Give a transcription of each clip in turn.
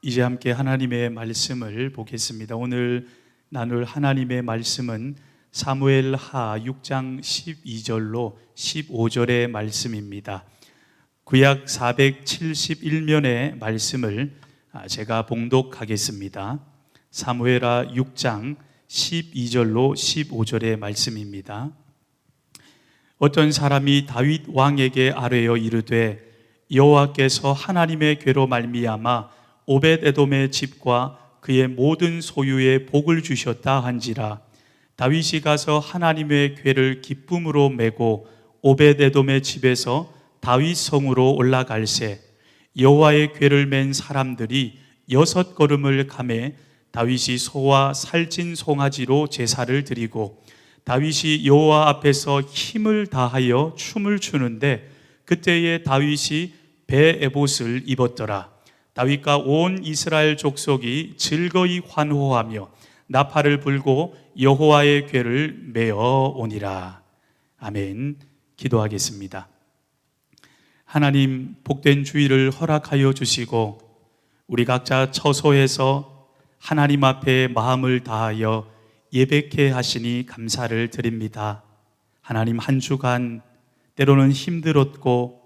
이제 함께 하나님의 말씀을 보겠습니다. 오늘 나눌 하나님의 말씀은 사무엘하 6장 12절로 15절의 말씀입니다. 구약 471면의 말씀을 제가 봉독하겠습니다. 사무엘하 6장 12절로 15절의 말씀입니다. 어떤 사람이 다윗 왕에게 아뢰어 이르되 여호와께서 하나님의 괴로 말미암아 오벳에돔의 집과 그의 모든 소유에 복을 주셨다 한지라. 다윗이 가서 하나님의 괴를 기쁨으로 메고 오벳에돔의 집에서 다윗 성으로 올라갈새 여호와의 괴를 맨 사람들이 6걸음을 가매 다윗이 소와 살찐 송아지로 제사를 드리고 다윗이 여호와 앞에서 힘을 다하여 춤을 추는데 그때에 다윗이 베에봇을 입었더라. 다윗과 온 이스라엘 족속이 즐거이 환호하며 나팔을 불고 여호와의 궤를 메어 오니라. 아멘. 기도하겠습니다. 하나님, 복된 주일을 허락하여 주시고 우리 각자 처소에서 하나님 앞에 마음을 다하여 예배케 하시니 감사를 드립니다. 하나님, 한 주간 때로는 힘들었고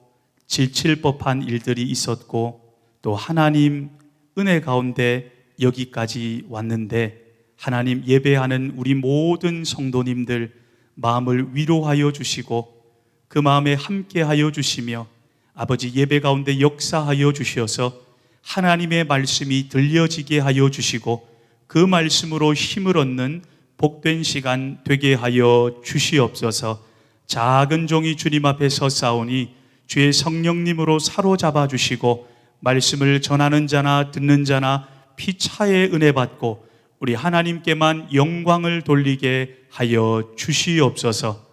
지칠 법한 일들이 있었고 또 하나님 은혜 가운데 여기까지 왔는데 하나님, 예배하는 우리 모든 성도님들 마음을 위로하여 주시고 그 마음에 함께하여 주시며 아버지, 예배 가운데 역사하여 주셔서 하나님의 말씀이 들려지게 하여 주시고 그 말씀으로 힘을 얻는 복된 시간 되게 하여 주시옵소서. 작은 종이 주님 앞에 서싸우니 주의 성령님으로 사로잡아 주시고 말씀을 전하는 자나 듣는 자나 피차의 은혜 받고 우리 하나님께만 영광을 돌리게 하여 주시옵소서.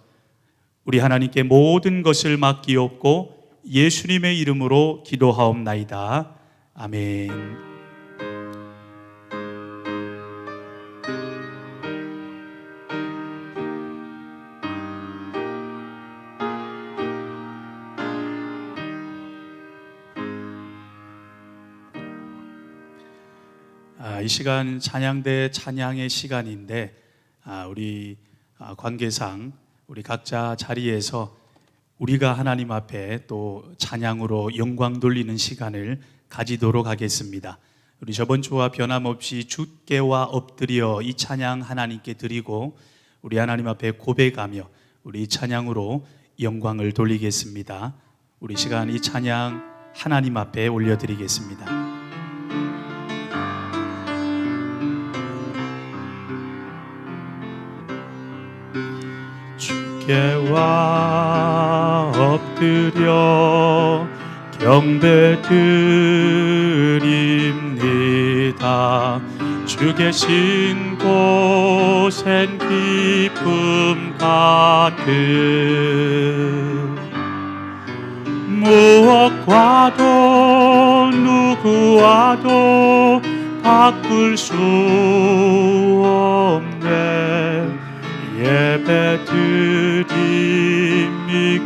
우리 하나님께 모든 것을 맡기옵고 예수님의 이름으로 기도하옵나이다. 아멘. 이 시간 찬양대 찬양의 시간인데 우리 관계상 우리 각자 자리에서 우리가 하나님 앞에 또 찬양으로 영광 돌리는 시간을 가지도록 하겠습니다. 우리 저번 주와 변함없이 주께와 엎드려 이 찬양 하나님께 드리고 우리 하나님 앞에 고백하며 우리 찬양으로 영광을 돌리겠습니다. 우리 시간 이 찬양 하나님 앞에 올려드리겠습니다. 주께와 엎드려 경배드립니다. 주 계신 곳엔 기쁨 가득 무엇과도 누구와도 바꿀 수 없네. 예배드림이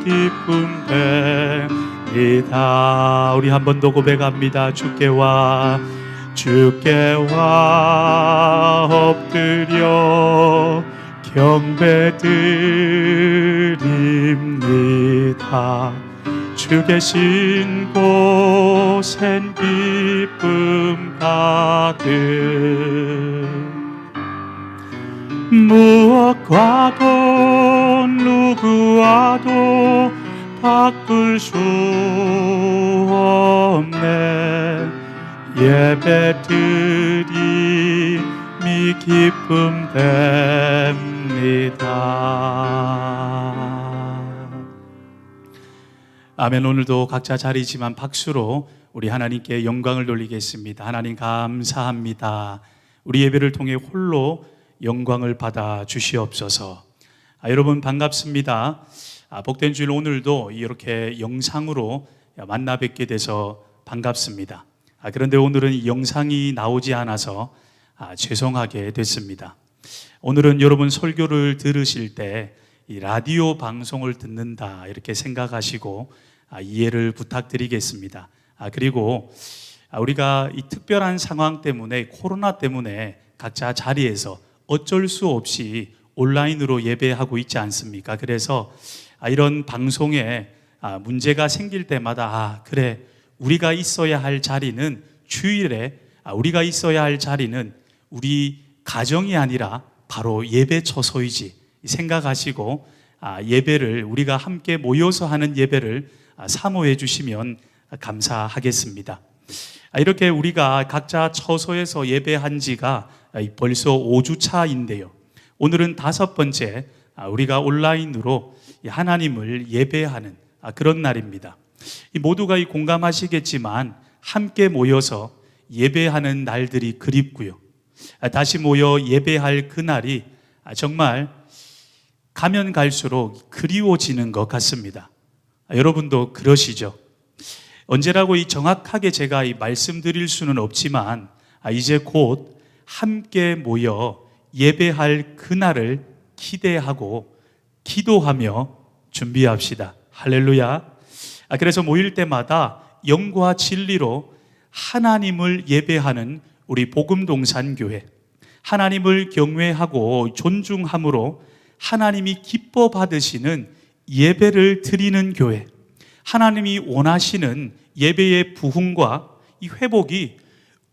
기쁨됩니다. 우리 한 번 더 고백합니다. 주께와 엎드려 경배드립니다. 주 계신 곳엔 기쁨 가득 무엇과도 누구와도 바꿀 수 없네. 예배드림이 기쁨됩니다. 아멘. 오늘도 각자 자리지만 박수로 우리 하나님께 영광을 돌리겠습니다. 하나님 감사합니다. 우리 예배를 통해 홀로 영광을 받아 주시옵소서. 여러분 반갑습니다. 복된 주일 오늘도 이렇게 영상으로 만나 뵙게 돼서 반갑습니다. 그런데 오늘은 영상이 나오지 않아서 죄송하게 됐습니다. 오늘은 여러분 설교를 들으실 때 이 라디오 방송을 듣는다 이렇게 생각하시고 이해를 부탁드리겠습니다. 그리고 우리가 이 특별한 상황 때문에, 코로나 때문에 각자 자리에서 어쩔 수 없이 온라인으로 예배하고 있지 않습니까? 그래서 이런 방송에 문제가 생길 때마다 그래, 우리가 있어야 할 자리는 주일에, 우리가 있어야 할 자리는 우리 가정이 아니라 바로 예배 처소이지 생각하시고 예배를, 우리가 함께 모여서 하는 예배를 사모해 주시면 감사하겠습니다. 이렇게 우리가 각자 처소에서 예배한 지가 벌써 5주 차인데요, 오늘은 5번째 우리가 온라인으로 하나님을 예배하는 그런 날입니다. 모두가 공감하시겠지만 함께 모여서 예배하는 날들이 그립고요, 다시 모여 예배할 그날이 정말 가면 갈수록 그리워지는 것 같습니다. 여러분도 그러시죠? 언제라고 정확하게 제가 말씀드릴 수는 없지만 이제 곧 함께 모여 예배할 그날을 기대하고 기도하며 준비합시다. 할렐루야. 그래서 모일 때마다 영과 진리로 하나님을 예배하는 우리 복음동산교회, 하나님을 경외하고 존중함으로 하나님이 기뻐 받으시는 예배를 드리는 교회, 하나님이 원하시는 예배의 부흥과 이 회복이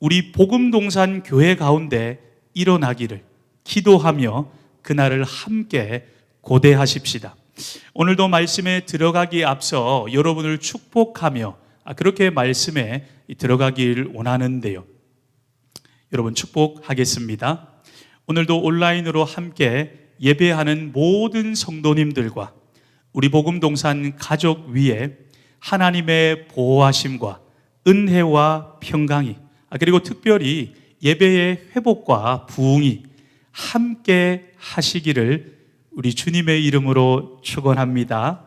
우리 복음동산 교회 가운데 일어나기를 기도하며 그날을 함께 고대하십시다. 오늘도 말씀에 들어가기에 앞서 여러분을 축복하며 그렇게 말씀에 들어가길 원하는데요, 여러분 축복하겠습니다. 오늘도 온라인으로 함께 예배하는 모든 성도님들과 우리 복음동산 가족 위에 하나님의 보호하심과 은혜와 평강이, 그리고 특별히 예배의 회복과 부흥이 함께 하시기를 우리 주님의 이름으로 축원합니다.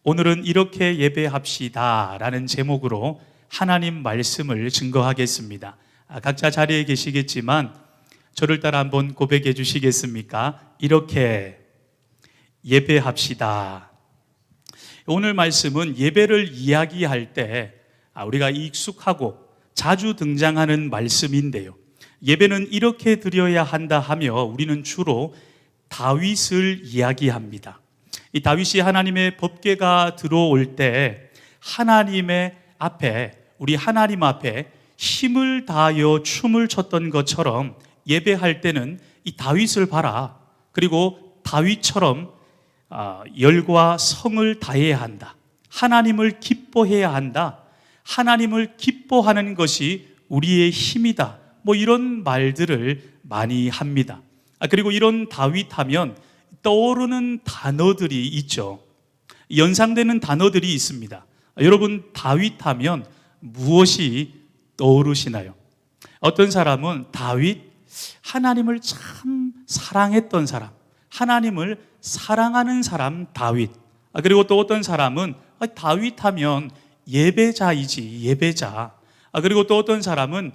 오늘은 이렇게 예배합시다 라는 제목으로 하나님 말씀을 증거하겠습니다. 각자 자리에 계시겠지만 저를 따라 한번 고백해 주시겠습니까? 이렇게 예배합시다. 오늘 말씀은 예배를 이야기할 때 우리가 익숙하고 자주 등장하는 말씀인데요, 예배는 이렇게 드려야 한다 하며 우리는 주로 다윗을 이야기합니다. 이 다윗이 하나님의 법궤가 들어올 때 하나님의 앞에, 우리 하나님 앞에 힘을 다하여 춤을 췄던 것처럼 예배할 때는 이 다윗을 봐라, 그리고 다윗처럼 열과 성을 다해야 한다, 하나님을 기뻐해야 한다, 하나님을 기뻐하는 것이 우리의 힘이다, 이런 말들을 많이 합니다. 그리고 이런 다윗 하면 떠오르는 단어들이 있죠. 연상되는 단어들이 있습니다. 여러분, 다윗 하면 무엇이 떠오르시나요? 어떤 사람은 다윗, 하나님을 참 사랑했던 사람, 하나님을 사랑하는 사람 다윗. 그리고 또 어떤 사람은 다윗 하면 예배자이지, 예배자. 그리고 또 어떤 사람은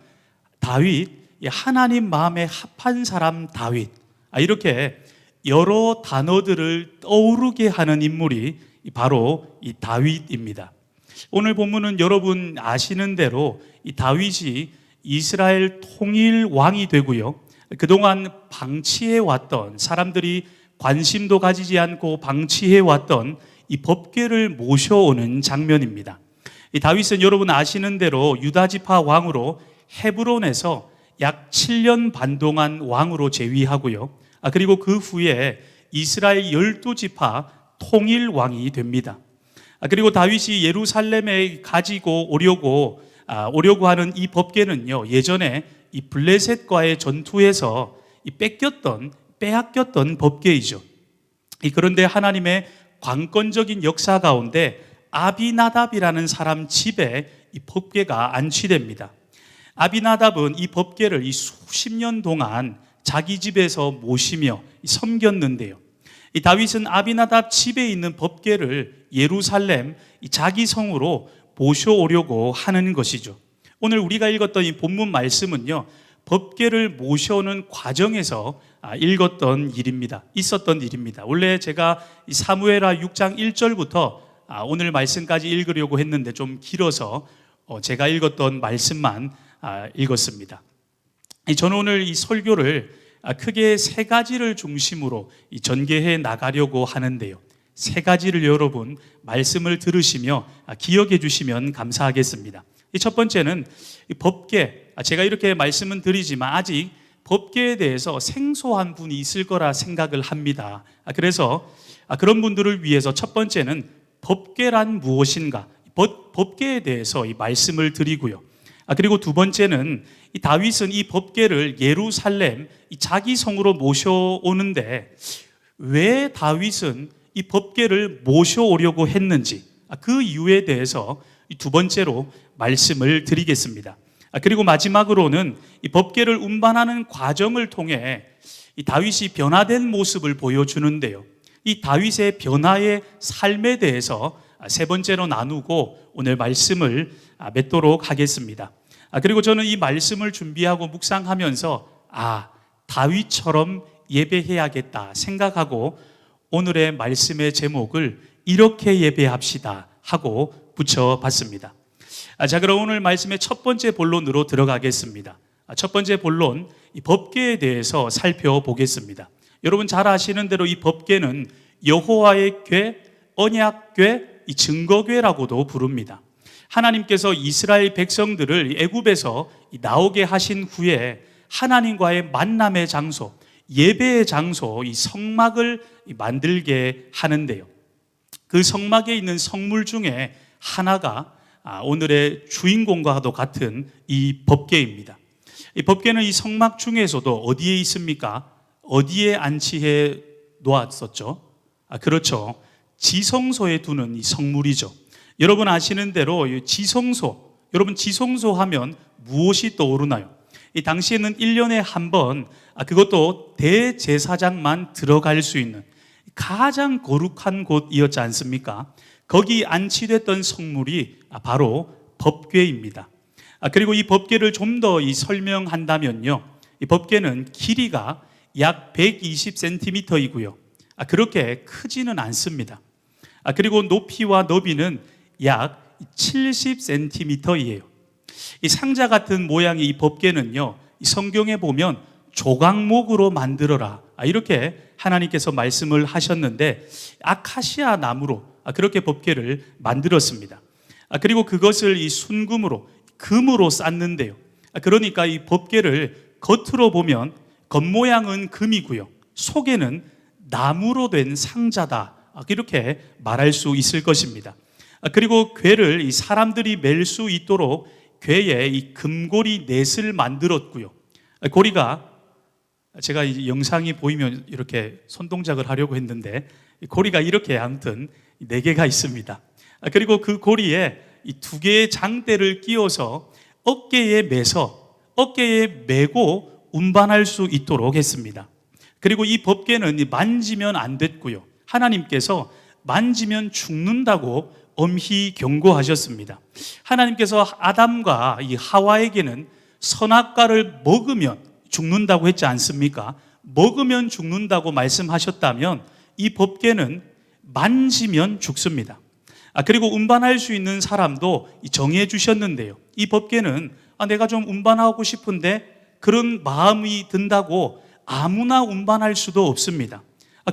다윗, 하나님 마음에 합한 사람 다윗. 이렇게 여러 단어들을 떠오르게 하는 인물이 바로 이 다윗입니다. 오늘 본문은 여러분 아시는 대로 이 다윗이 이스라엘 통일 왕이 되고요, 그동안 방치해왔던, 사람들이 관심도 가지지 않고 방치해왔던 이 법궤를 모셔오는 장면입니다. 이 다윗은 여러분 아시는 대로 유다지파 왕으로 헤브론에서 약 7년 반 동안 왕으로 재위하고요, 그리고 그 후에 이스라엘 12지파 통일 왕이 됩니다. 그리고 다윗이 예루살렘에 가지고 오려고 하는 이 법궤는요, 예전에 이 블레셋과의 전투에서 빼앗겼던 법궤이죠. 그런데 하나님의 관건적인 역사 가운데 아비나답이라는 사람 집에 이 법궤가 안치됩니다. 아비나답은 이 법궤를 이 수십 년 동안 자기 집에서 모시며 섬겼는데요, 이 다윗은 아비나답 집에 있는 법궤를 예루살렘 자기 성으로 모셔오려고 하는 것이죠. 오늘 우리가 읽었던 이 본문 말씀은요, 법궤를 모셔오는 과정에서 있었던 일입니다. 원래 제가 사무엘하 6장 1절부터 오늘 말씀까지 읽으려고 했는데 좀 길어서 제가 읽었던 말씀만 읽었습니다. 저는 오늘 이 설교를 크게 세 가지를 중심으로 전개해 나가려고 하는데요. 세 가지를 여러분 말씀을 들으시며 기억해 주시면 감사하겠습니다. 첫 번째는 법계, 제가 이렇게 말씀은 드리지만 아직 법계에 대해서 생소한 분이 있을 거라 생각을 합니다. 그래서 그런 분들을 위해서 첫 번째는 법계란 무엇인가, 법계에 대해서 이 말씀을 드리고요. 그리고 두 번째는 이 다윗은 이 법계를 예루살렘 자기 성으로 모셔오는데 왜 다윗은 이 법계를 모셔오려고 했는지 그 이유에 대해서 두 번째로 말씀을 드리겠습니다. 그리고 마지막으로는 이 법계를 운반하는 과정을 통해 이 다윗이 변화된 모습을 보여주는데요. 이 다윗의 변화의 삶에 대해서 세 번째로 나누고 오늘 말씀을 맺도록 하겠습니다. 그리고 저는 이 말씀을 준비하고 묵상하면서 다윗처럼 예배해야겠다 생각하고 오늘의 말씀의 제목을 이렇게 예배합시다 하고 붙여봤습니다. 자, 그럼 오늘 말씀의 첫 번째 본론으로 들어가겠습니다. 첫 번째 본론, 이 법궤에 대해서 살펴보겠습니다. 여러분 잘 아시는 대로 이 법궤는 여호와의 궤, 언약궤, 이 증거궤라고도 부릅니다. 하나님께서 이스라엘 백성들을 애굽에서 나오게 하신 후에 하나님과의 만남의 장소, 예배의 장소, 이 성막을 만들게 하는데요. 그 성막에 있는 성물 중에 하나가 오늘의 주인공과도 같은 이 법궤입니다. 이 법궤는 이 성막 중에서도 어디에 있습니까? 어디에 안치해 놓았었죠? 그렇죠. 지성소에 두는 이 성물이죠. 여러분 아시는 대로 지성소, 여러분 지성소 하면 무엇이 떠오르나요? 이 당시에는 1년에 한 번, 그것도 대제사장만 들어갈 수 있는 가장 거룩한 곳이었지 않습니까? 거기 안치됐던 성물이 바로 법궤입니다. 그리고 이 법궤를 좀 더 설명한다면요, 이 법궤는 길이가 약 120cm이고요. 그렇게 크지는 않습니다. 그리고 높이와 너비는 약 70cm이에요. 이 상자 같은 모양의 이 법궤는요, 성경에 보면 조각목으로 만들어라 이렇게 하나님께서 말씀을 하셨는데 아카시아 나무로 그렇게 법궤를 만들었습니다. 그리고 그것을 이 순금으로, 금으로 쌓는데요. 그러니까 이 법궤를 겉으로 보면 겉모양은 금이고요, 속에는 나무로 된 상자다 이렇게 말할 수 있을 것입니다. 그리고 궤를 이 사람들이 맬 수 있도록 궤에 이 금고리 넷을 만들었고요. 고리가, 제가 이 영상이 보이면 이렇게 손동작을 하려고 했는데 고리가 이렇게 아무튼 4개가 있습니다. 그리고 그 고리에 이 2개의 장대를 끼워서 어깨에 메고 운반할 수 있도록 했습니다. 그리고 이 법궤는 만지면 안 됐고요, 하나님께서 만지면 죽는다고 엄히 경고하셨습니다. 하나님께서 아담과 이 하와에게는 선악과를 먹으면 죽는다고 했지 않습니까? 먹으면 죽는다고 말씀하셨다면 이 법궤는 만지면 죽습니다. 그리고 운반할 수 있는 사람도 정해 주셨는데요, 이 법궤는 내가 좀 운반하고 싶은데 그런 마음이 든다고 아무나 운반할 수도 없습니다.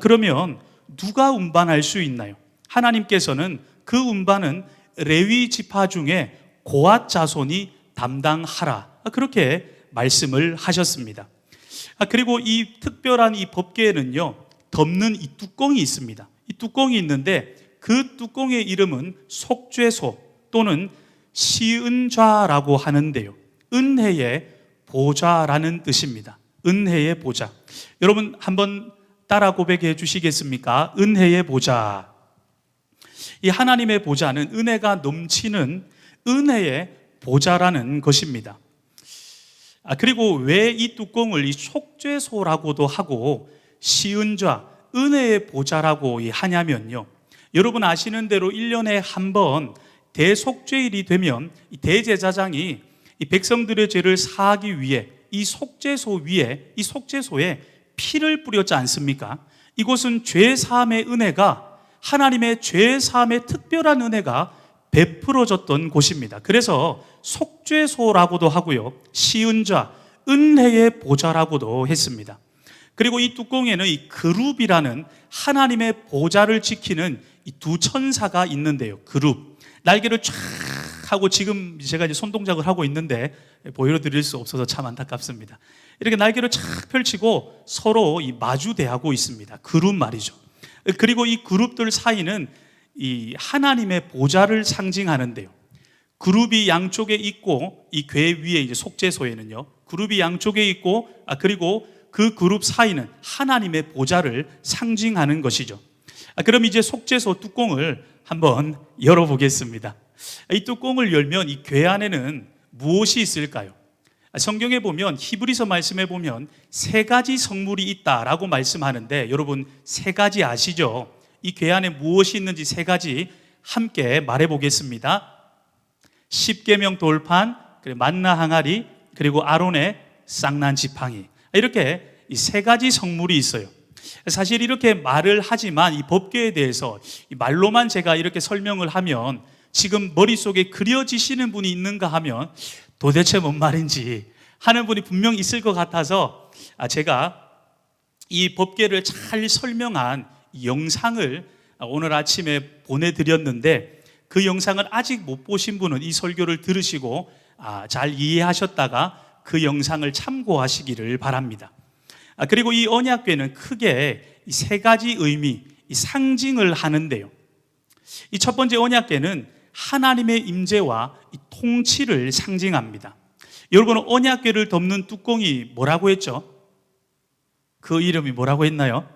그러면 누가 운반할 수 있나요? 하나님께서는 그 운반은 레위 지파 중에 고앗 자손이 담당하라 그렇게 말씀을 하셨습니다. 그리고 이 특별한 이 법궤에는요, 덮는 이 뚜껑이 있습니다. 이 뚜껑이 있는데 그 뚜껑의 이름은 속죄소 또는 시은좌라고 하는데요, 은혜의 보좌라는 뜻입니다. 은혜의 보좌. 여러분 한번 따라 고백해 주시겠습니까? 은혜의 보좌. 이 하나님의 보좌는 은혜가 넘치는 은혜의 보좌라는 것입니다. 그리고 왜 이 뚜껑을 이 속죄소라고도 하고 시은좌, 은혜의 보좌라고 하냐면요, 여러분 아시는 대로 1년에 한 번 대속죄일이 되면 이 대제사장이 이 백성들의 죄를 사하기 위해 이 속죄소 위에, 이 속죄소에 피를 뿌렸지 않습니까? 이곳은 죄 사함의 은혜가, 하나님의 죄 사함의 특별한 은혜가 베풀어졌던 곳입니다. 그래서 속죄소라고도 하고요, 시은좌, 은혜의 보좌라고도 했습니다. 그리고 이 뚜껑에는 이 그룹이라는 하나님의 보좌를 지키는 이 두 천사가 있는데요. 그룹, 날개를 쫙 하고, 지금 제가 이제 손동작을 하고 있는데 보여드릴 수 없어서 참 안타깝습니다. 이렇게 날개를 쫙 펼치고 서로 이 마주대하고 있습니다. 그룹 말이죠. 그리고 이 그룹들 사이는 이 하나님의 보좌를 상징하는데요. 그룹이 양쪽에 있고, 이 궤 위에 이제 속죄소에는요, 그룹이 양쪽에 있고, 그리고 그 그룹 사이는 하나님의 보좌를 상징하는 것이죠. 그럼 이제 속죄소 뚜껑을 한번 열어보겠습니다. 이 뚜껑을 열면 이 궤 안에는 무엇이 있을까요? 성경에 보면, 히브리서 말씀에 보면 세 가지 성물이 있다라고 말씀하는데, 여러분 세 가지 아시죠? 이 궤 안에 무엇이 있는지 세 가지 함께 말해보겠습니다. 십계명 돌판, 그리고 만나 항아리, 그리고 아론의 쌍난 지팡이, 이렇게 이 세 가지 성물이 있어요. 사실 이렇게 말을 하지만 이 법궤에 대해서 말로만 제가 이렇게 설명을 하면 지금 머릿속에 그려지시는 분이 있는가 하면 도대체 뭔 말인지 하는 분이 분명 있을 것 같아서 제가 이 법궤를 잘 설명한 영상을 오늘 아침에 보내드렸는데, 그 영상을 아직 못 보신 분은 이 설교를 들으시고 잘 이해하셨다가 그 영상을 참고하시기를 바랍니다. 그리고 이 언약궤는 크게 이 세 가지 의미, 이 상징을 하는데요. 이 첫 번째 언약궤는 하나님의 임재와 이 통치를 상징합니다. 여러분은 언약궤를 덮는 뚜껑이 뭐라고 했죠? 그 이름이 뭐라고 했나요?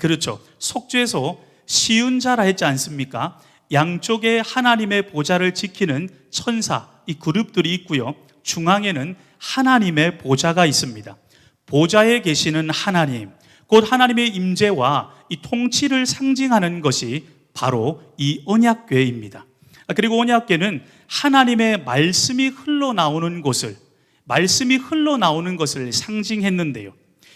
그렇죠. 속죄소 시은자라 했지 않습니까? 양쪽에 하나님의 보좌를 지키는 천사, 이 그룹들이 있고요, 중앙에는 하나님의 보좌가 있습니다. 보좌에 계시는 하나님, 곧 하나님의 임재와 이 통치를 상징하는 것이 바로 이 언약궤입니다. 그리고 언약궤는 하나님의 말씀이 흘러나오는 곳을, 말씀이 흘러나오는 것을 상징했는데요,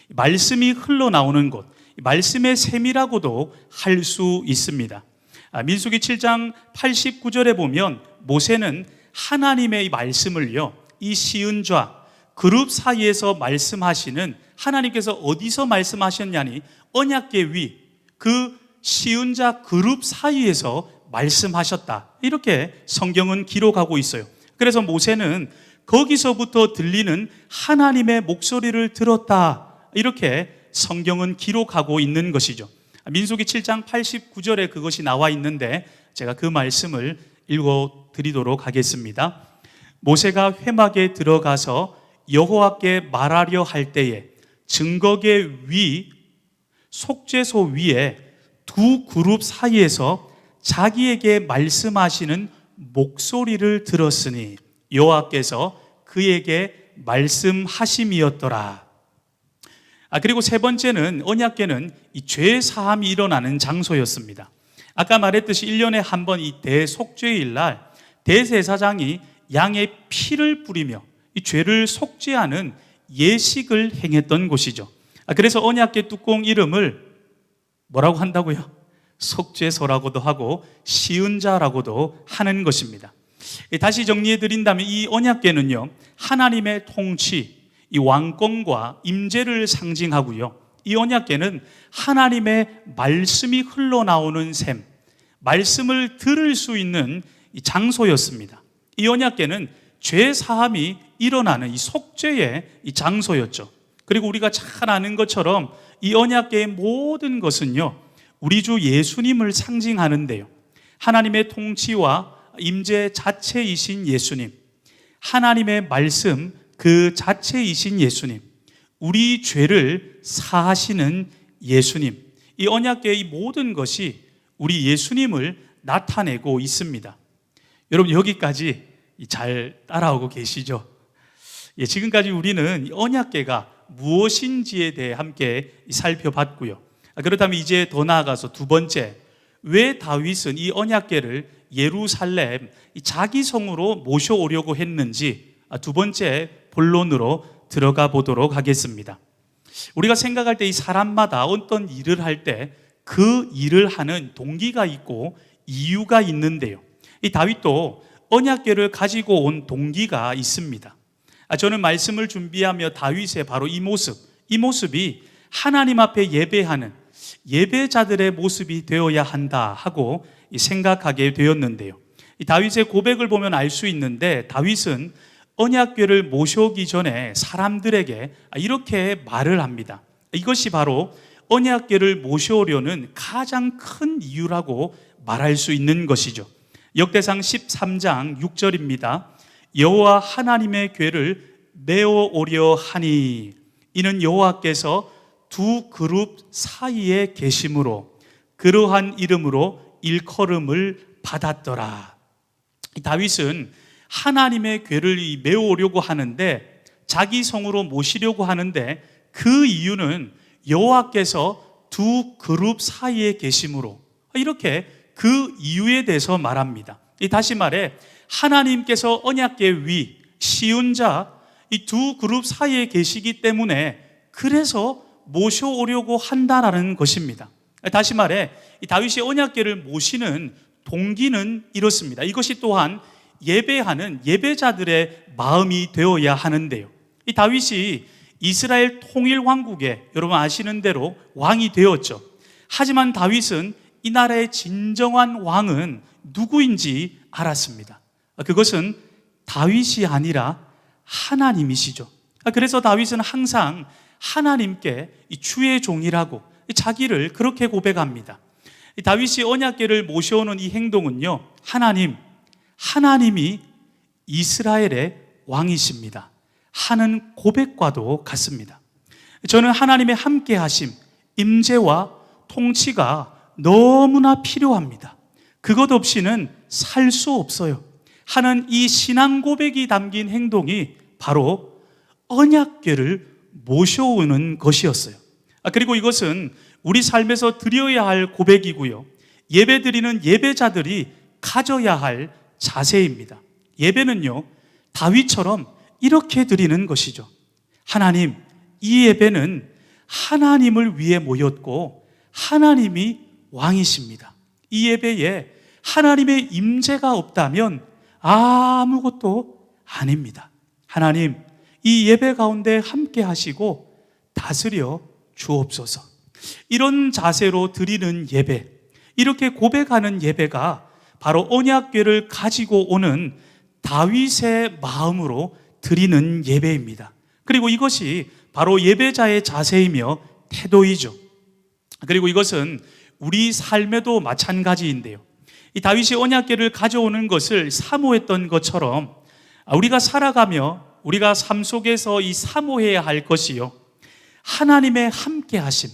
말씀이 흘러나오는 곳, 말씀의 셈이라고도 할 수 있습니다. 민수기 7장 89절에 보면 모세는 하나님의 말씀을요, 이 시은좌 그룹 사이에서 말씀하시는, 하나님께서 어디서 말씀하셨냐니 언약궤 위 그 시은자 그룹 사이에서 말씀하셨다, 이렇게 성경은 기록하고 있어요. 그래서 모세는 거기서부터 들리는 하나님의 목소리를 들었다, 이렇게 성경은 기록하고 있는 것이죠. 민수기 7장 89절에 그것이 나와 있는데 제가 그 말씀을 읽어드리도록 하겠습니다. 모세가 회막에 들어가서 여호와께 말하려 할 때에 증거궤 위 속죄소 위에 두 그룹 사이에서 자기에게 말씀하시는 목소리를 들었으니 여호와께서 그에게 말씀하심이었더라. 그리고 세 번째는, 언약궤는 이 죄 사함이 일어나는 장소였습니다. 아까 말했듯이 1년에 한 번 이 대속죄일 날 대제사장이 양의 피를 뿌리며 이 죄를 속죄하는 예식을 행했던 곳이죠. 그래서 언약궤 뚜껑 이름을 뭐라고 한다고요? 속죄소라고도 하고 시은자라고도 하는 것입니다. 다시 정리해 드린다면 이 언약궤는요, 하나님의 통치, 이 왕권과 임재를 상징하고요, 이 언약궤는 하나님의 말씀이 흘러나오는 셈, 말씀을 들을 수 있는 이 장소였습니다. 이 언약궤는 죄 사함이 일어나는 이 속죄의 이 장소였죠. 그리고 우리가 잘 아는 것처럼 이 언약궤의 모든 것은요, 우리 주 예수님을 상징하는데요, 하나님의 통치와 임재 자체이신 예수님, 하나님의 말씀 그 자체이신 예수님, 우리 죄를 사하시는 예수님, 이 언약궤의 이 모든 것이 우리 예수님을 나타내고 있습니다. 여러분 여기까지 잘 따라오고 계시죠? 지금까지 우리는 언약궤가 무엇인지에 대해 함께 살펴봤고요. 그렇다면 이제 더 나아가서 두 번째, 왜 다윗은 이 언약궤를 예루살렘 자기 성으로 모셔오려고 했는지 두 번째 본론으로 들어가 보도록 하겠습니다. 우리가 생각할 때 이 사람마다 어떤 일을 할 때 그 일을 하는 동기가 있고 이유가 있는데요, 이 다윗도 언약궤를 가지고 온 동기가 있습니다. 저는 말씀을 준비하며 다윗의 바로 이 모습이 하나님 앞에 예배하는 예배자들의 모습이 되어야 한다 하고 생각하게 되었는데요. 이 다윗의 고백을 보면 알 수 있는데, 다윗은 언약궤를 모셔오기 전에 사람들에게 이렇게 말을 합니다. 이것이 바로 언약궤를 모셔오려는 가장 큰 이유라고 말할 수 있는 것이죠. 역대상 13장 6절입니다. 여호와 하나님의 궤를 메어오려 하니 이는 여호와께서 두 그룹 사이에 계심으로 그러한 이름으로 일컬음을 받았더라. 다윗은 하나님의 궤를 메어오려고 하는데, 자기 성으로 모시려고 하는데, 그 이유는 여호와께서 두 그룹 사이에 계심으로, 이렇게 그 이유에 대해서 말합니다. 다시 말해 하나님께서 언약궤 위 시운 자 이 두 그룹 사이에 계시기 때문에 그래서 모셔오려고 한다라는 것입니다. 다시 말해 다윗이 언약궤를 모시는 동기는 이렇습니다. 이것이 또한 예배하는 예배자들의 마음이 되어야 하는데요. 이 다윗이 이스라엘 통일 왕국에 여러분 아시는 대로 왕이 되었죠. 하지만 다윗은 이 나라의 진정한 왕은 누구인지 알았습니다. 그것은 다윗이 아니라 하나님이시죠. 그래서 다윗은 항상 하나님께 주의 종이라고 자기를 그렇게 고백합니다. 다윗이 언약궤를 모셔오는 이 행동은요, 하나님이 이스라엘의 왕이십니다 하는 고백과도 같습니다. 저는 하나님의 함께하심, 임재와 통치가 너무나 필요합니다. 그것 없이는 살 수 없어요 하는 이 신앙 고백이 담긴 행동이 바로 언약궤를 모셔오는 것이었어요. 그리고 이것은 우리 삶에서 드려야 할 고백이고요, 예배드리는 예배자들이 가져야 할 자세입니다. 예배는요, 다윗처럼 이렇게 드리는 것이죠. 하나님, 이 예배는 하나님을 위해 모였고 하나님이 왕이십니다. 이 예배에 하나님의 임재가 없다면 아무것도 아닙니다. 하나님, 이 예배 가운데 함께 하시고 다스려 주옵소서. 이런 자세로 드리는 예배, 이렇게 고백하는 예배가 바로 언약궤를 가지고 오는 다윗의 마음으로 드리는 예배입니다. 그리고 이것이 바로 예배자의 자세이며 태도이죠. 그리고 이것은 우리 삶에도 마찬가지인데요, 이 다윗이 언약궤를 가져오는 것을 사모했던 것처럼 우리가 살아가며 우리가 삶 속에서 이 사모해야 할 것이요, 하나님의 함께하심,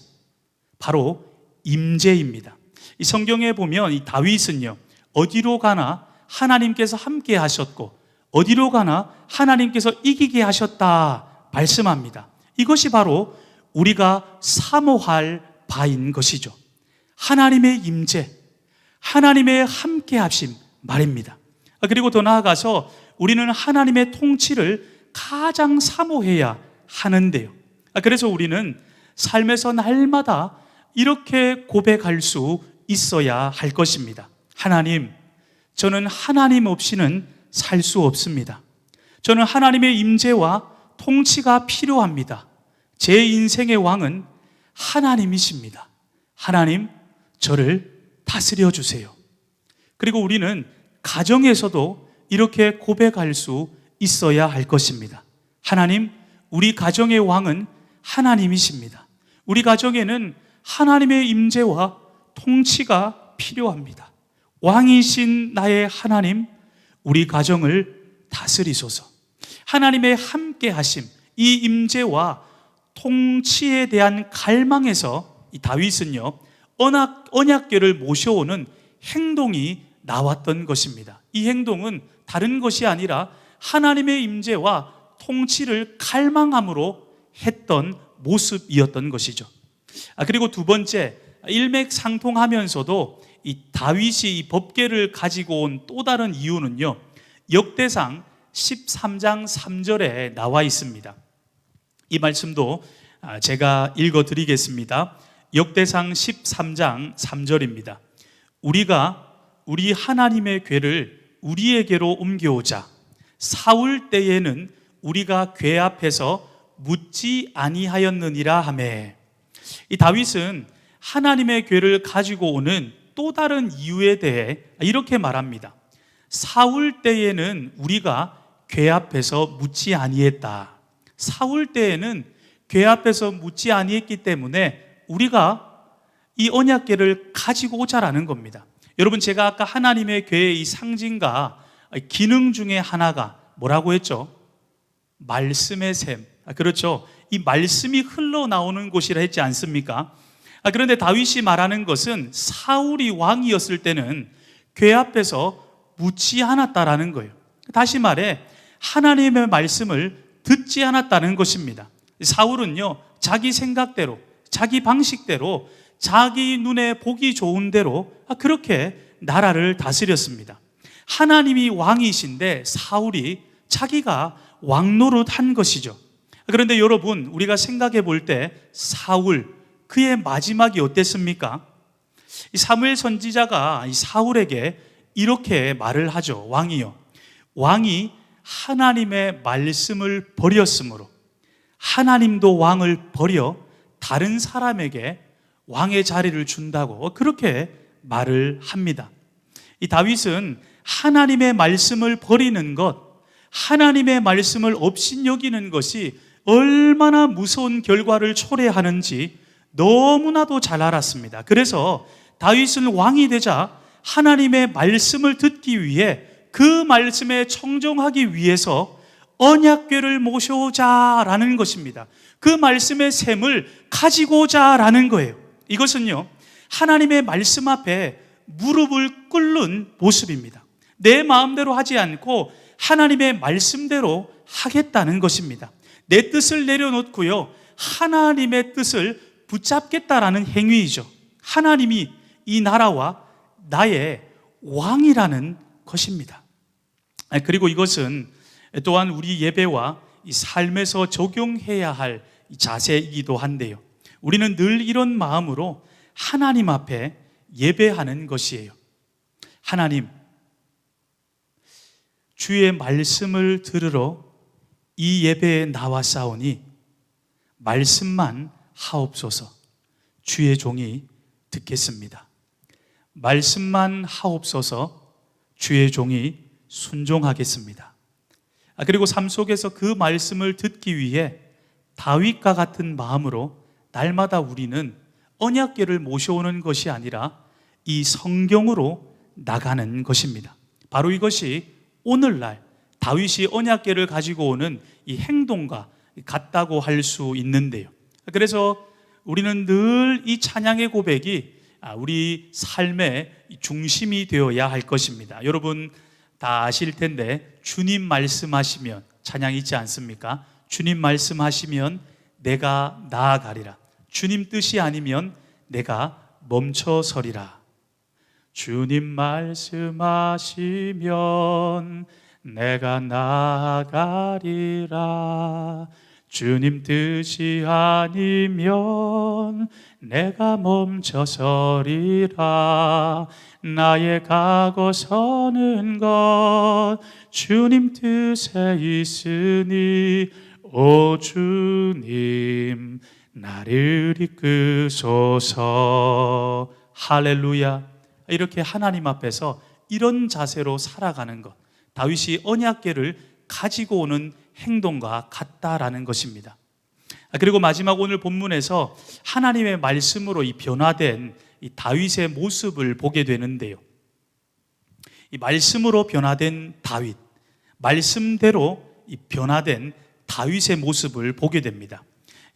바로 임재입니다. 이 성경에 보면 이 다윗은요, 어디로 가나 하나님께서 함께 하셨고 어디로 가나 하나님께서 이기게 하셨다 말씀합니다. 이것이 바로 우리가 사모할 바인 것이죠. 하나님의 임재, 하나님의 함께하심 말입니다. 그리고 더 나아가서 우리는 하나님의 통치를 가장 사모해야 하는데요, 그래서 우리는 삶에서 날마다 이렇게 고백할 수 있어야 할 것입니다. 하나님, 저는 하나님 없이는 살 수 없습니다. 저는 하나님의 임재와 통치가 필요합니다. 제 인생의 왕은 하나님이십니다. 하나님, 저를 다스려 주세요. 그리고 우리는 가정에서도 이렇게 고백할 수 있어야 할 것입니다. 하나님, 우리 가정의 왕은 하나님이십니다. 우리 가정에는 하나님의 임재와 통치가 필요합니다. 왕이신 나의 하나님, 우리 가정을 다스리소서. 하나님의 함께하심, 이 임재와 통치에 대한 갈망에서 이 다윗은요, 언약궤를 모셔오는 행동이 나왔던 것입니다. 이 행동은 다른 것이 아니라 하나님의 임재와 통치를 갈망함으로 했던 모습이었던 것이죠. 그리고 두 번째, 일맥상통하면서도 이 다윗이 이 법궤를 가지고 온 또 다른 이유는요, 역대상 13장 3절에 나와 있습니다. 이 말씀도 제가 읽어드리겠습니다. 역대상 13장 3절입니다. 우리가 우리 하나님의 궤를 우리에게로 옮겨오자. 사울 때에는 우리가 궤 앞에서 묻지 아니하였느니라 하매. 이 다윗은 하나님의 궤를 가지고 오는 또 다른 이유에 대해 이렇게 말합니다. 사울 때에는 우리가 궤 앞에서 묻지 아니했다. 사울 때에는 궤 앞에서 묻지 아니했기 때문에 우리가 이 언약궤를 가지고 오자라는 겁니다. 여러분, 제가 아까 하나님의 궤의 이 상징과 기능 중에 하나가 뭐라고 했죠? 말씀의 샘. 그렇죠. 이 말씀이 흘러나오는 곳이라 했지 않습니까? 그런데 다윗이 말하는 것은 사울이 왕이었을 때는 궤 앞에서 묻지 않았다라는 거예요. 다시 말해 하나님의 말씀을 듣지 않았다는 것입니다. 사울은요, 자기 생각대로, 자기 방식대로, 자기 눈에 보기 좋은 대로 그렇게 나라를 다스렸습니다. 하나님이 왕이신데 사울이 자기가 왕노릇한 것이죠. 그런데 여러분, 우리가 생각해 볼 때 사울, 그의 마지막이 어땠습니까? 이 사무엘 선지자가 이 사울에게 이렇게 말을 하죠. 왕이요, 왕이 하나님의 말씀을 버렸으므로 하나님도 왕을 버려 다른 사람에게 왕의 자리를 준다고 그렇게 말을 합니다. 이 다윗은 하나님의 말씀을 버리는 것, 하나님의 말씀을 업신여기는 것이 얼마나 무서운 결과를 초래하는지 너무나도 잘 알았습니다. 그래서 다윗은 왕이 되자 하나님의 말씀을 듣기 위해 그 말씀에 청종하기 위해서 언약궤를 모셔오자라는 것입니다. 그 말씀의 셈을 가지고 오자라는 거예요. 이것은요, 하나님의 말씀 앞에 무릎을 꿇는 모습입니다. 내 마음대로 하지 않고 하나님의 말씀대로 하겠다는 것입니다. 내 뜻을 내려놓고요, 하나님의 뜻을 붙잡겠다라는 행위이죠. 하나님이 이 나라와 나의 왕이라는 것입니다. 그리고 이것은 또한 우리 예배와 이 삶에서 적용해야 할 자세이기도 한데요, 우리는 늘 이런 마음으로 하나님 앞에 예배하는 것이에요. 하나님, 주의 말씀을 들으러 이 예배에 나왔사오니 말씀만 하옵소서. 주의 종이 듣겠습니다. 말씀만 하옵소서. 주의 종이 순종하겠습니다. 그리고 삶 속에서 그 말씀을 듣기 위해 다윗과 같은 마음으로 날마다 우리는 언약궤를 모셔오는 것이 아니라 이 성경으로 나가는 것입니다. 바로 이것이 오늘날 다윗이 언약궤를 가지고 오는 이 행동과 같다고 할 수 있는데요, 그래서 우리는 늘 이 찬양의 고백이 우리 삶의 중심이 되어야 할 것입니다. 여러분 다 아실 텐데 주님 말씀하시면 찬양 있지 않습니까? 주님 말씀하시면 내가 나아가리라. 주님 뜻이 아니면 내가 멈춰서리라. 주님 말씀하시면 내가 나아가리라. 주님 뜻이 아니면 내가 멈춰서리라. 나의 가고 서는 것 주님 뜻에 있으니 오 주님 나를 이끄소서. 할렐루야. 이렇게 하나님 앞에서 이런 자세로 살아가는 것, 다윗이 언약궤를 가지고 오는 행동과 같다라는 것입니다. 그리고 마지막 오늘 본문에서 하나님의 말씀으로 이 변화된 이 다윗의 모습을 보게 되는데요, 이 말씀으로 변화된 다윗, 말씀대로 이 변화된 다윗의 모습을 보게 됩니다.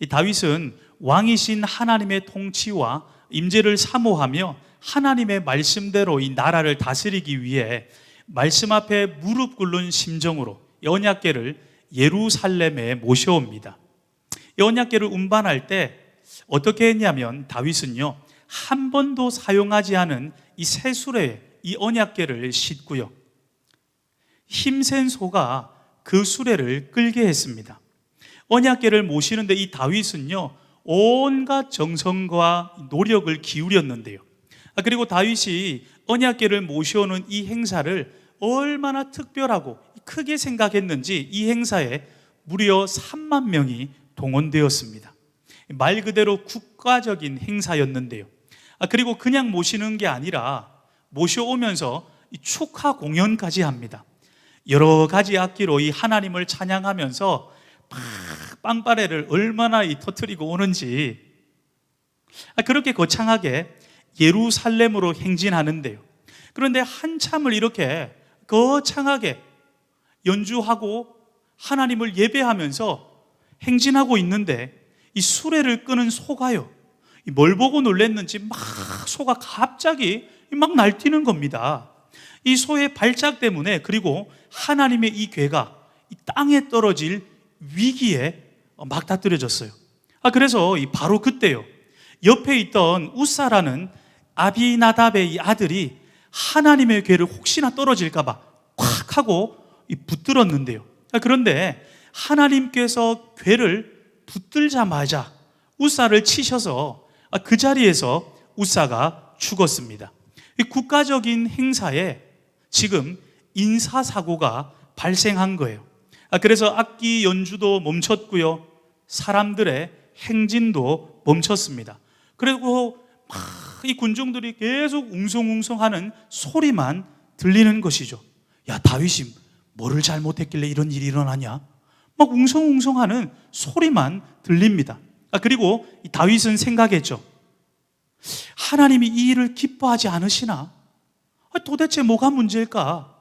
이 다윗은 왕이신 하나님의 통치와 임재를 사모하며 하나님의 말씀대로 이 나라를 다스리기 위해 말씀 앞에 무릎 꿇는 심정으로 이 언약궤를 예루살렘에 모셔옵니다. 이 언약궤를 운반할 때 어떻게 했냐면 다윗은요, 한 번도 사용하지 않은 이 새 수레에 이 언약궤를 싣고요, 힘센 소가 그 수레를 끌게 했습니다. 언약궤를 모시는데 이 다윗은요, 온갖 정성과 노력을 기울였는데요, 그리고 다윗이 언약궤를 모셔오는 이 행사를 얼마나 특별하고 크게 생각했는지 이 행사에 무려 3만 명이 동원되었습니다. 말 그대로 국가적인 행사였는데요. 그리고 그냥 모시는 게 아니라 모셔오면서 축하 공연까지 합니다. 여러 가지 악기로 이 하나님을 찬양하면서 빵빠레를 얼마나 터뜨리고 오는지, 그렇게 거창하게 예루살렘으로 행진하는데요. 그런데 한참을 이렇게 거창하게 연주하고 하나님을 예배하면서 행진하고 있는데 이 수레를 끄는 소가요, 뭘 보고 놀랐는지 막 소가 갑자기 막 날뛰는 겁니다. 이 소의 발작 때문에, 그리고 하나님의 이 궤가 이 땅에 떨어질 위기에 막다뜨려졌어요. 그래서 바로 그때요, 옆에 있던 우사라는 아비나답의 이 아들이 하나님의 궤를 혹시나 떨어질까 봐 콱 하고 붙들었는데요. 그런데 하나님께서 궤를 붙들자마자 우사를 치셔서 그 자리에서 우사가 죽었습니다. 이 국가적인 행사에 지금 인사사고가 발생한 거예요. 그래서 악기 연주도 멈췄고요, 사람들의 행진도 멈췄습니다. 그리고 막 이 군중들이 계속 웅성웅성하는 소리만 들리는 것이죠. 야, 다윗이 뭐를 잘못했길래 이런 일이 일어나냐? 막 웅성웅성하는 소리만 들립니다. 그리고 이 다윗은 생각했죠. 하나님이 이 일을 기뻐하지 않으시나? 도대체 뭐가 문제일까?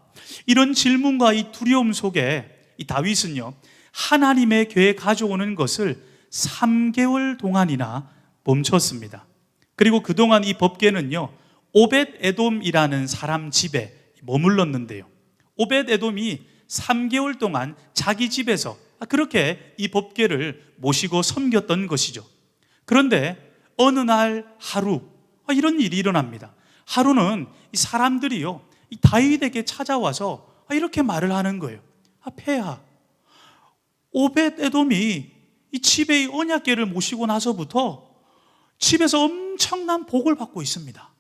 이런 질문과 이 두려움 속에 이 다윗은요, 하나님의 궤에 가져오는 것을 3개월 동안이나 멈췄습니다. 그리고 그동안 이 법궤는요, 오벳 에돔이라는 사람 집에 머물렀는데요, 오벳 에돔이 3개월 동안 자기 집에서 그렇게 이 법궤를 모시고 섬겼던 것이죠. 그런데 어느 날 하루 이런 일이 일어납니다. 하루는 이 사람들이요, 이 다윗에게 찾아와서 이렇게 말을 하는 거예요. 폐하, 오벳 에돔이 이 집에 이 언약궤를 모시고 나서부터 집에서 엄청난 복을 받고 있습니다.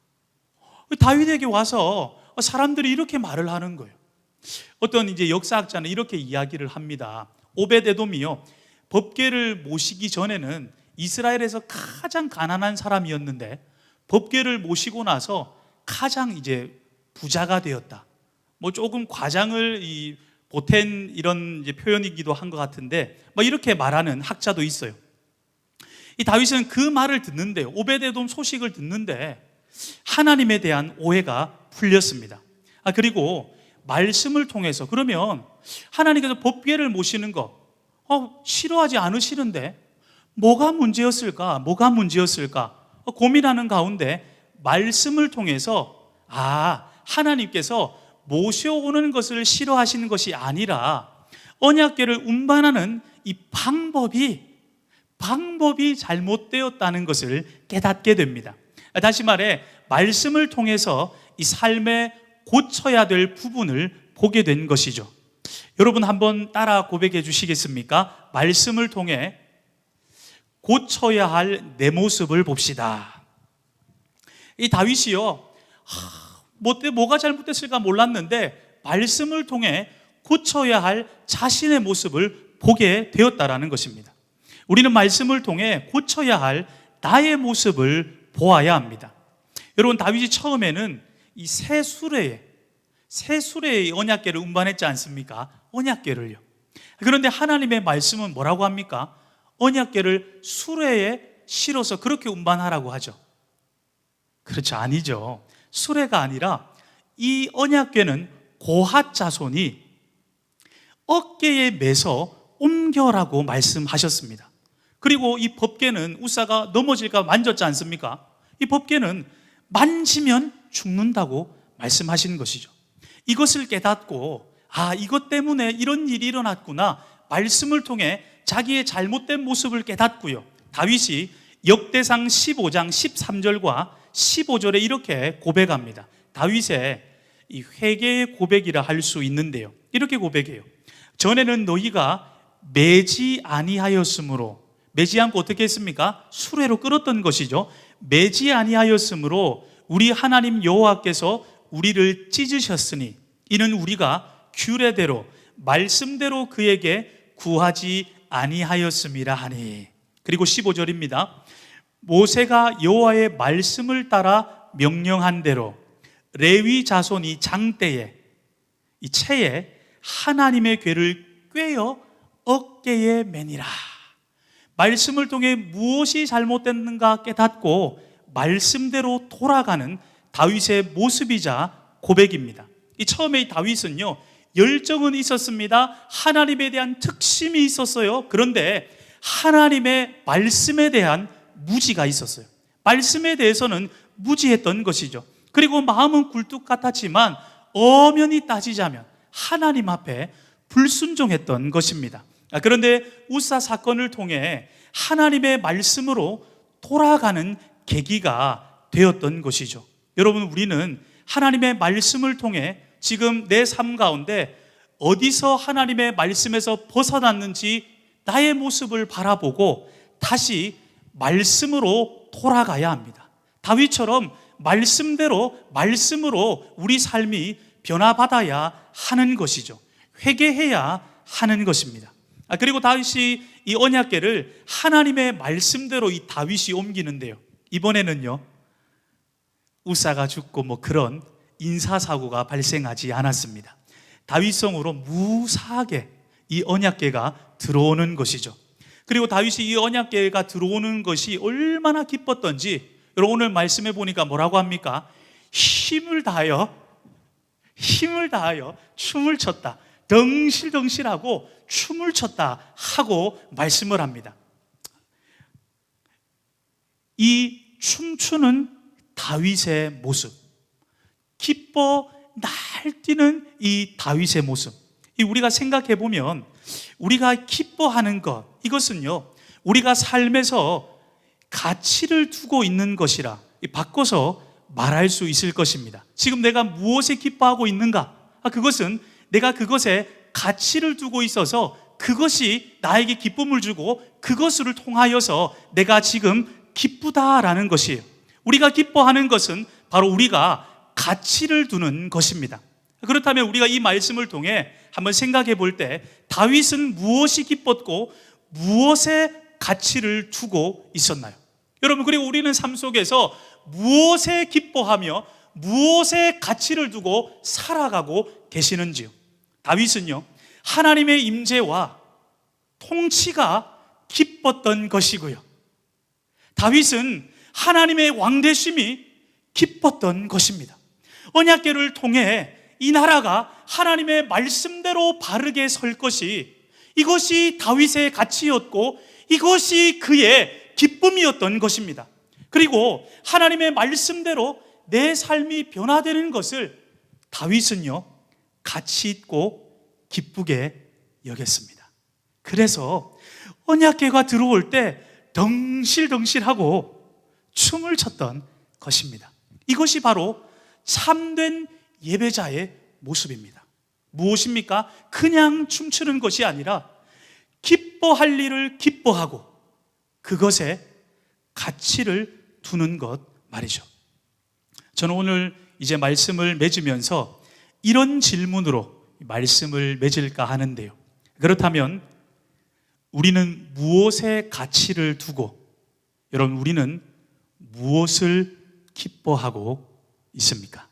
다윗에게 와서 사람들이 이렇게 말을 하는 거예요. 어떤 이제 역사학자는 이렇게 이야기를 합니다. 오벳 에돔이요, 법궤를 모시기 전에는 이스라엘에서 가장 가난한 사람이었는데 법궤를 모시고 나서 가장 이제 부자가 되었다. 조금 과장을 보탠 이런 이제 표현이기도 한 것 같은데 이렇게 말하는 학자도 있어요. 이 다윗은 그 말을 듣는데, 오벳 에돔 소식을 듣는데 하나님에 대한 오해가 풀렸습니다. 그리고 말씀을 통해서, 그러면 하나님께서 법궤를 모시는 거 싫어하지 않으시는데 뭐가 문제였을까? 뭐가 문제였을까? 고민하는 가운데 말씀을 통해서 하나님께서 모셔오는 것을 싫어하시는 것이 아니라 언약궤를 운반하는 이 방법이 잘못되었다는 것을 깨닫게 됩니다. 다시 말해, 말씀을 통해서 이 삶에 고쳐야 될 부분을 보게 된 것이죠. 여러분 한번 따라 고백해 주시겠습니까? 말씀을 통해 고쳐야 할 내 모습을 봅시다. 이 다윗이요, 뭐가 잘못됐을까 몰랐는데 말씀을 통해 고쳐야 할 자신의 모습을 보게 되었다라는 것입니다. 우리는 말씀을 통해 고쳐야 할 나의 모습을 보아야 합니다. 여러분, 다윗이 처음에는 이 새 수레의 언약궤를 운반했지 않습니까? 언약궤를요. 그런데 하나님의 말씀은 뭐라고 합니까? 언약궤를 수레에 실어서 그렇게 운반하라고 하죠. 그렇죠, 아니죠. 수레가 아니라 이 언약궤는 고핫 자손이 어깨에 매서 옮겨라고 말씀하셨습니다. 그리고 이 법궤는 우사가 넘어질까 만졌지 않습니까? 이 법궤는 만지면 죽는다고 말씀하신 것이죠. 이것을 깨닫고 이것 때문에 이런 일이 일어났구나, 말씀을 통해 자기의 잘못된 모습을 깨닫고요, 다윗이 역대상 15장 13절과 15절에 이렇게 고백합니다. 다윗의 이 회개의 고백이라 할 수 있는데요, 이렇게 고백해요. 전에는 너희가 매지 아니하였으므로, 매지 않고 어떻게 했습니까? 수레로 끌었던 것이죠. 매지 아니하였으므로 우리 하나님 여호와께서 우리를 찢으셨으니 이는 우리가 규례대로 말씀대로 그에게 구하지 아니하였음이라 하니. 그리고 15절입니다. 모세가 여호와의 말씀을 따라 명령한 대로 레위 자손이 장대에, 이 채에 하나님의 궤를 꿰어 어깨에 매니라. 말씀을 통해 무엇이 잘못됐는가 깨닫고 말씀대로 돌아가는 다윗의 모습이자 고백입니다. 이 처음에 이 다윗은요, 열정은 있었습니다. 하나님에 대한 특심이 있었어요. 그런데 하나님의 말씀에 대한 무지가 있었어요. 말씀에 대해서는 무지했던 것이죠. 그리고 마음은 굴뚝 같았지만 엄연히 따지자면 하나님 앞에 불순종했던 것입니다. 그런데 우사 사건을 통해 하나님의 말씀으로 돌아가는 계기가 되었던 것이죠. 여러분, 우리는 하나님의 말씀을 통해 지금 내 삶 가운데 어디서 하나님의 말씀에서 벗어났는지 나의 모습을 바라보고 다시 말씀으로 돌아가야 합니다. 다윗처럼 말씀으로 우리 삶이 변화받아야 하는 것이죠. 회개해야 하는 것입니다. 그리고 다윗이 이 언약궤를 하나님의 말씀대로 이 다윗이 옮기는데요, 이번에는요, 우사가 죽고 그런 인사사고가 발생하지 않았습니다. 다윗성으로 무사하게 이 언약궤가 들어오는 것이죠. 그리고 다윗이 이 언약궤가 들어오는 것이 얼마나 기뻤던지 여러분, 오늘 말씀해 보니까 뭐라고 합니까? 힘을 다하여 춤을 췄다. 덩실덩실하고 춤을 췄다 하고 말씀을 합니다. 이 춤추는 다윗의 모습, 기뻐 날뛰는 이 다윗의 모습, 우리가 생각해 보면 우리가 기뻐하는 것, 이것은요, 우리가 삶에서 가치를 두고 있는 것이라 바꿔서 말할 수 있을 것입니다. 지금 내가 무엇에 기뻐하고 있는가? 그것은 내가 그것에 가치를 두고 있어서 그것이 나에게 기쁨을 주고 그것을 통하여서 내가 지금 기쁘다라는 것이에요. 우리가 기뻐하는 것은 바로 우리가 가치를 두는 것입니다. 그렇다면 우리가 이 말씀을 통해 한번 생각해 볼 때 다윗은 무엇이 기뻤고 무엇에 가치를 두고 있었나요? 여러분, 그리고 우리는 삶 속에서 무엇에 기뻐하며 무엇에 가치를 두고 살아가고 계시는지요? 다윗은요, 하나님의 임재와 통치가 기뻤던 것이고요, 다윗은 하나님의 왕되심이 기뻤던 것입니다. 언약궤를 통해 이 나라가 하나님의 말씀대로 바르게 설 것이, 이것이 다윗의 가치였고 이것이 그의 기쁨이었던 것입니다. 그리고 하나님의 말씀대로 내 삶이 변화되는 것을 다윗은요, 가치 있고 기쁘게 여겼습니다. 그래서 언약궤가 들어올 때 덩실덩실하고 춤을 췄던 것입니다. 이것이 바로 참된 예배자의 모습입니다. 무엇입니까? 그냥 춤추는 것이 아니라 기뻐할 일을 기뻐하고 그것에 가치를 두는 것 말이죠. 저는 오늘 이제 말씀을 맺으면서 이런 질문으로 말씀을 맺을까 하는데요, 그렇다면 우리는 무엇에 가치를 두고, 여러분, 우리는 무엇을 기뻐하고 있습니까?